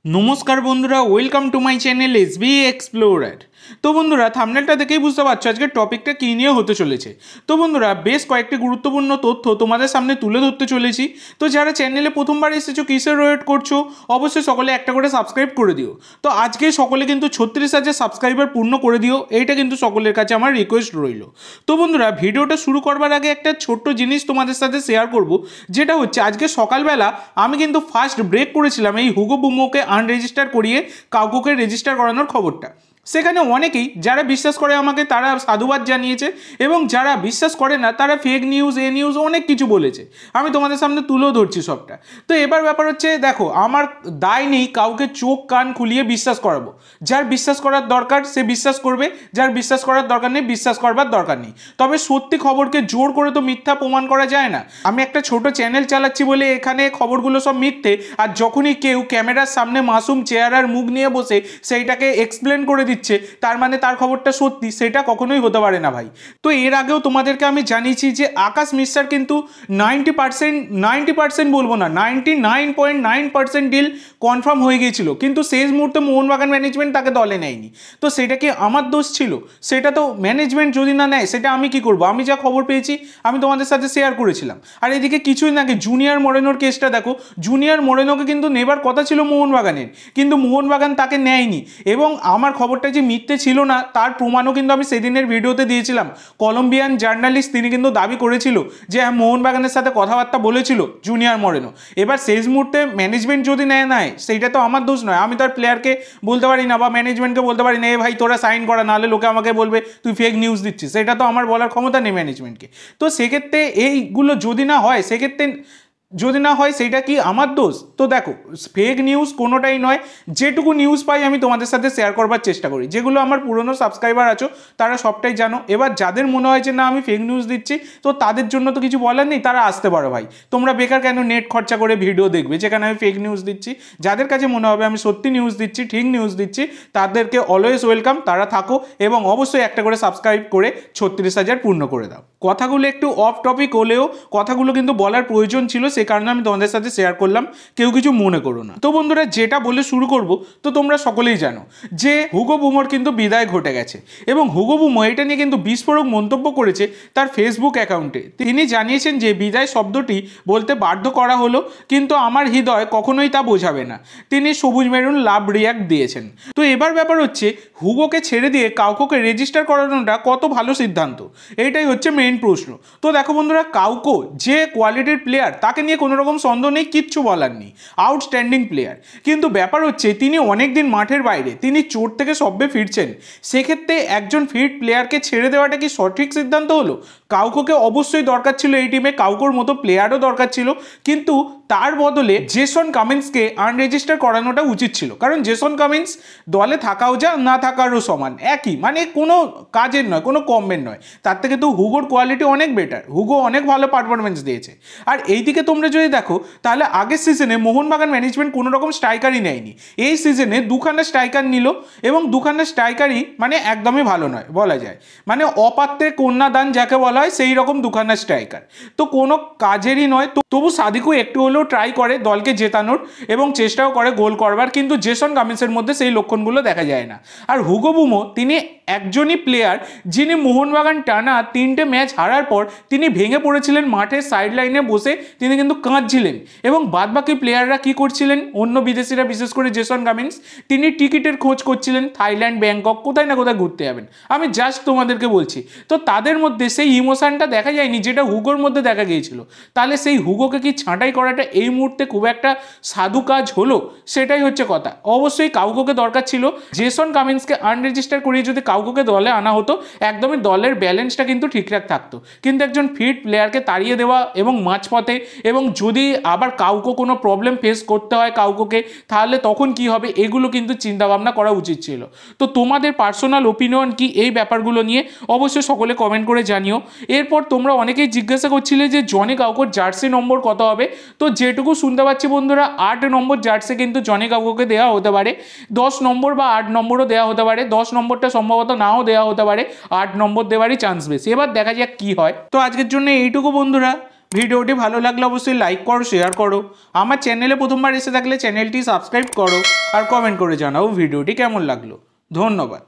নমস্কার বন্ধুরা, welcome to my channel SB explorer. তো বন্ধুরা, থাম্বনেলটা দেখেই বুঝতে পারছো আজকের টপিকটা কী নিয়ে হতে চলেছে। তো বন্ধুরা, বেশ কয়েকটি গুরুত্বপূর্ণ তথ্য তোমাদের সামনে তুলে ধরতে চলেছি। তো যারা চ্যানেলে প্রথমবার এসেছো, কিসের ওয়েট করছো, অবশ্যই সকলে একটা করে সাবস্ক্রাইব করে দিও। তো আজকে সকলে কিন্তু 36,000 সাবস্ক্রাইবার পূর্ণ করে দিও, এইটা কিন্তু সকলের কাছে আমার রিকোয়েস্ট রইল। তো বন্ধুরা, ভিডিওটা শুরু করবার আগে একটা ছোট্ট জিনিস তোমাদের সাথে শেয়ার করব, যেটা হচ্ছে আজকে সকালবেলা আমি কিন্তু ফার্স্ট ব্রেক করেছিলাম এই হুগো বুমোকে আনরেজিস্টার করিয়ে কাউকে রেজিস্টার করানোর খবরটা। সেখানে অনেকেই যারা বিশ্বাস করে আমাকে তারা সাধুবাদ জানিয়েছে, এবং যারা বিশ্বাস করে না তারা ফেক নিউজ এ নিউজ অনেক কিছু বলেছে। আমি তোমাদের সামনে তুলেও ধরছি সবটা। তো এবার ব্যাপার হচ্ছে, দেখো, আমার দায় নেই কাউকে চোখ কান খুলিয়ে বিশ্বাস করাবো। যার বিশ্বাস করার দরকার সে বিশ্বাস করবে, যার বিশ্বাস করার দরকার নেই বিশ্বাস করবার দরকার নেই। তবে সত্যি খবরকে জোর করে তো মিথ্যা প্রমাণ করা যায় না। আমি একটা ছোট চ্যানেল চালাচ্ছি বলে এখানে খবরগুলো সব মিথ্যে, আর যখনই কেউ ক্যামেরার সামনে মাসুম চেহারা আর মুখ নিয়ে বসে সেইটাকে এক্সপ্লেন করে দিচ্ছে, তার মানে তার খবরটা সত্যি, সেটা কখনোই হতে পারে না ভাই। তো এর আগেও তোমাদেরকে আমি জানিয়েছি যে আকাশ মিশ্রার কিন্তু 90% বলবো না, 99.9% ডিল কনফার্ম হয়ে গিয়েছিল, কিন্তু শেষ মুহূর্তে মোহনবাগান ম্যানেজমেন্ট তাকে দলে নেয়নি। তো সেটা কি আমার দোষ ছিল? সেটা তো ম্যানেজমেন্ট যদি না নেয় সেটা আমি কি করব? আমি যা খবর পেয়েছি আমি তোমাদের সাথে শেয়ার করেছিলাম। আর এদিকে কিছুই না আগে জুনিয়র মোরেনোর কেসটা দেখো, জুনিয়র মোরেনোকে কিন্তু নেবার কথা ছিল মোহনবাগানের, কিন্তু মোহনবাগান তাকে নেয়নি। এবং আমার খবরটা যে মিথ্যে ছিল না তার প্রমাণও কিন্তু আমি সেদিনের ভিডিওতে দিয়েছিলাম। কলম্বিয়ান জার্নালিস্ট তিনি কিন্তু দাবি করেছিল যে হ্যাঁ, মোহনবাগানের সাথে কথাবার্তা বলেছিল জুনিয়র মোরেনো। এবার শেষ মুহূর্তে ম্যানেজমেন্ট যদি নেয় সেইটা তো আমার দোষ নয়। আমি তো আর প্লেয়ারকে বলতে পারি না বা ম্যানেজমেন্টকে বলতে পারি না, এ ভাই তোরা সাইন করা, নাহলে লোকে আমাকে বলবে তুই ফেক নিউজ দিচ্ছিস। সেটা তো আমার বলার ক্ষমতা নেই ম্যানেজমেন্টকে। তো সেক্ষেত্রে এইগুলো যদি না হয়, সেটা কি আমার দোষ? তো দেখো, ফেক নিউজ কোনোটাই নয়। যেটুকু নিউজ পাই আমি তোমাদের সাথে শেয়ার করবার চেষ্টা করি। যেগুলো আমার পুরনো সাবস্ক্রাইবার আছো তারা সবটাই জানো। এবার যাদের মনে হয় যে না আমি ফেক নিউজ দিচ্ছি, তো তাদের জন্য তো কিছু বলার নেই, তারা আসতে পারো ভাই। তোমরা বেকার কেন নেট খরচা করে ভিডিও দেখবে যেখানে আমি ফেক নিউজ দিচ্ছি? যাদের কাছে মনে হবে আমি সত্যি নিউজ দিচ্ছি, ঠিক নিউজ দিচ্ছি, তাদেরকে অলওয়েজ ওয়েলকাম, তারা থাকো। এবং অবশ্যই একটা করে সাবস্ক্রাইব করে 36,000 পূর্ণ করে দাও। কথাগুলো একটু অফ টপিক হলেও কথাগুলো কিন্তু বলার প্রয়োজন ছিল, সে কারণে আমি তোমাদের সাথে শেয়ার করলাম, কেউ কিছু মনে করো না। তো বন্ধুরা, যেটা বলে শুরু করব, তো তোমরা সকলেই জানো যে হুগো বুমোর কিন্তু বিদায় ঘটে গেছে, এবং হুগো বুমো এটা নিয়ে কিন্তু বিস্ফোরক মন্তব্য করেছে তার ফেসবুক অ্যাকাউন্টে। তিনি জানিয়েছেন যে বিদায় শব্দটি বলতে বাধ্য করা হলো, কিন্তু আমার হৃদয় কখনোই তা বোঝাবে না। তিনি সবুজ মেরুন লাভ রিয়াক্ট দিয়েছেন। তো এবার ব্যাপার হচ্ছে, হুগোকে ছেড়ে দিয়ে কাউকে রেজিস্টার করানোটা কত ভালো সিদ্ধান্ত, এইটাই হচ্ছে মেইন প্রশ্ন। তো দেখো বন্ধুরা, কাউকে যে কোয়ালিটির প্লেয়ার তাকে নিয়ে কোনো রকম সন্দেহ নেই, কিচ্ছু বলার নেই, আউটস্ট্যান্ডিং প্লেয়ার। কিন্তু ব্যাপার হচ্ছে তিনি অনেক দিন মাঠের বাইরে, তিনি চোট থেকে সবে ফিরছেন। সেক্ষেত্রে একজন ফিট প্লেয়ারকে ছেড়ে দেওয়াটা কি সঠিক সিদ্ধান্ত হলো? কাউকে অবশ্যই দরকার ছিল এই টিমে, কাউকোর মতো প্লেয়ারও দরকার ছিল, কিন্তু তার বদলে জেসন কামিন্সকে আনরেজিস্টার করানোটা উচিত ছিল। কারণ জেসন কামিন্স দলে থাকাও যা না থাকারও সমান, একই, মানে কোনো কাজের নয়, কোনো কমের নয়। তার থেকে তো হুগোর কোয়ালিটি অনেক বেটার, হুগো অনেক ভালো পারফরমেন্স দিয়েছে। আর এইদিকে তোমরা যদি দেখো, তাহলে আগের সিজনে মোহনবাগান ম্যানেজমেন্ট কোনো রকম স্ট্রাইকারই নেয়নি। এই সিজনে দুখানা স্ট্রাইকার নিল, এবং দুখানা স্ট্রাইকারই মানে একদমই ভালো নয় বলা যায়, মানে অপাত্রে কন্যাদান যাকে বলা হয় সেই রকম দুখানা স্ট্রাইকার। তো কোনো কাজেরই নয়। তবু সাদিকও একটু হলেও ট্রাই করে দলকে জেতানোর, এবং চেষ্টাও করে গোল করবার, কিন্তু জেসন কামিন্সের মধ্যে সেই লক্ষণগুলো দেখা যায় না। আর হুগো বুমো তিনি একজনই প্লেয়ার যিনি মোহনবাগান টানা 3টে ম্যাচ হারার পর তিনি ভেঙে পড়েছিলেন, মাঠের সাইড লাইনে বসে তিনি কিন্তু কাঁদছিলেন। এবং বাদবাকি প্লেয়াররা কি করছিলেন, অন্য বিদেশিরা, বিশেষ করে জেসন কামিন্স, তিনি টিকিটের খোঁজ করছিলেন, থাইল্যান্ড, ব্যাংকক, কোথায় না কোথায় ঘুরতে যাবেন। আমি জাস্ট তোমাদেরকে বলছি। তো তাদের মধ্যে সেই ইমোশনটা দেখা যায়নি যেটা হুগোর মধ্যে দেখা গিয়েছিল। তাহলে সেই হুগোকে কি ছাঁটাই করাটা এই মুহূর্তে খুব একটা সাধু কাজ হলো? সেটাই হচ্ছে কথা। অবশ্যই কাউকে দরকার ছিল। জেসন কামিন্সকে আনরেজিস্টার করিয়ে যদি কাউকে দলে আনা হতো, একদমই দলের ব্যালেন্সটা কিন্তু ঠিকঠাক থাকতো। কিন্তু একজন ফিট প্লেয়ারকে তাড়িয়ে দেওয়া এবং মাঝপথে, এবং যদি আবার কাউকে কোনো প্রবলেম ফেস করতে হয় কাউকে, তাহলে তখন কি হবে, এগুলো কিন্তু চিন্তাভাবনা করা উচিত ছিল। তো তোমাদের পার্সোনাল ওপিনিয়ন কি এই ব্যাপারগুলো নিয়ে অবশ্যই সকলে কমেন্ট করে জানিও। এরপর তোমরা অনেকেই জিজ্ঞাসা করছিলে যে জনি কাউকোর জার্সি নম্বর কত হবে। তো যেটুকু শুনতে পাচ্ছি বন্ধুরা, 8 নম্বর জার্সি কিন্তু জনি কাউকোকে দেওয়া হতে পারে। 10 নম্বর বা 8 নম্বরও দেওয়া হতে পারে। 10 নম্বরটা সম্ভবত নাও দেওয়া হতে পারে, 8 নম্বর দেওয়ারই চান্স বেশি। এবার দেখা যাক কি হয়। তো আজকের জন্য এইটুকু বন্ধুরা, ভিডিওটি ভালো লাগলে অবশ্যই লাইক করো, শেয়ার করো। আমার চ্যানেলে প্রথমবার এসে থাকলে চ্যানেলটি সাবস্ক্রাইব করো আর কমেন্ট করে জানাও ভিডিওটি কেমন লাগলো। ধন্যবাদ।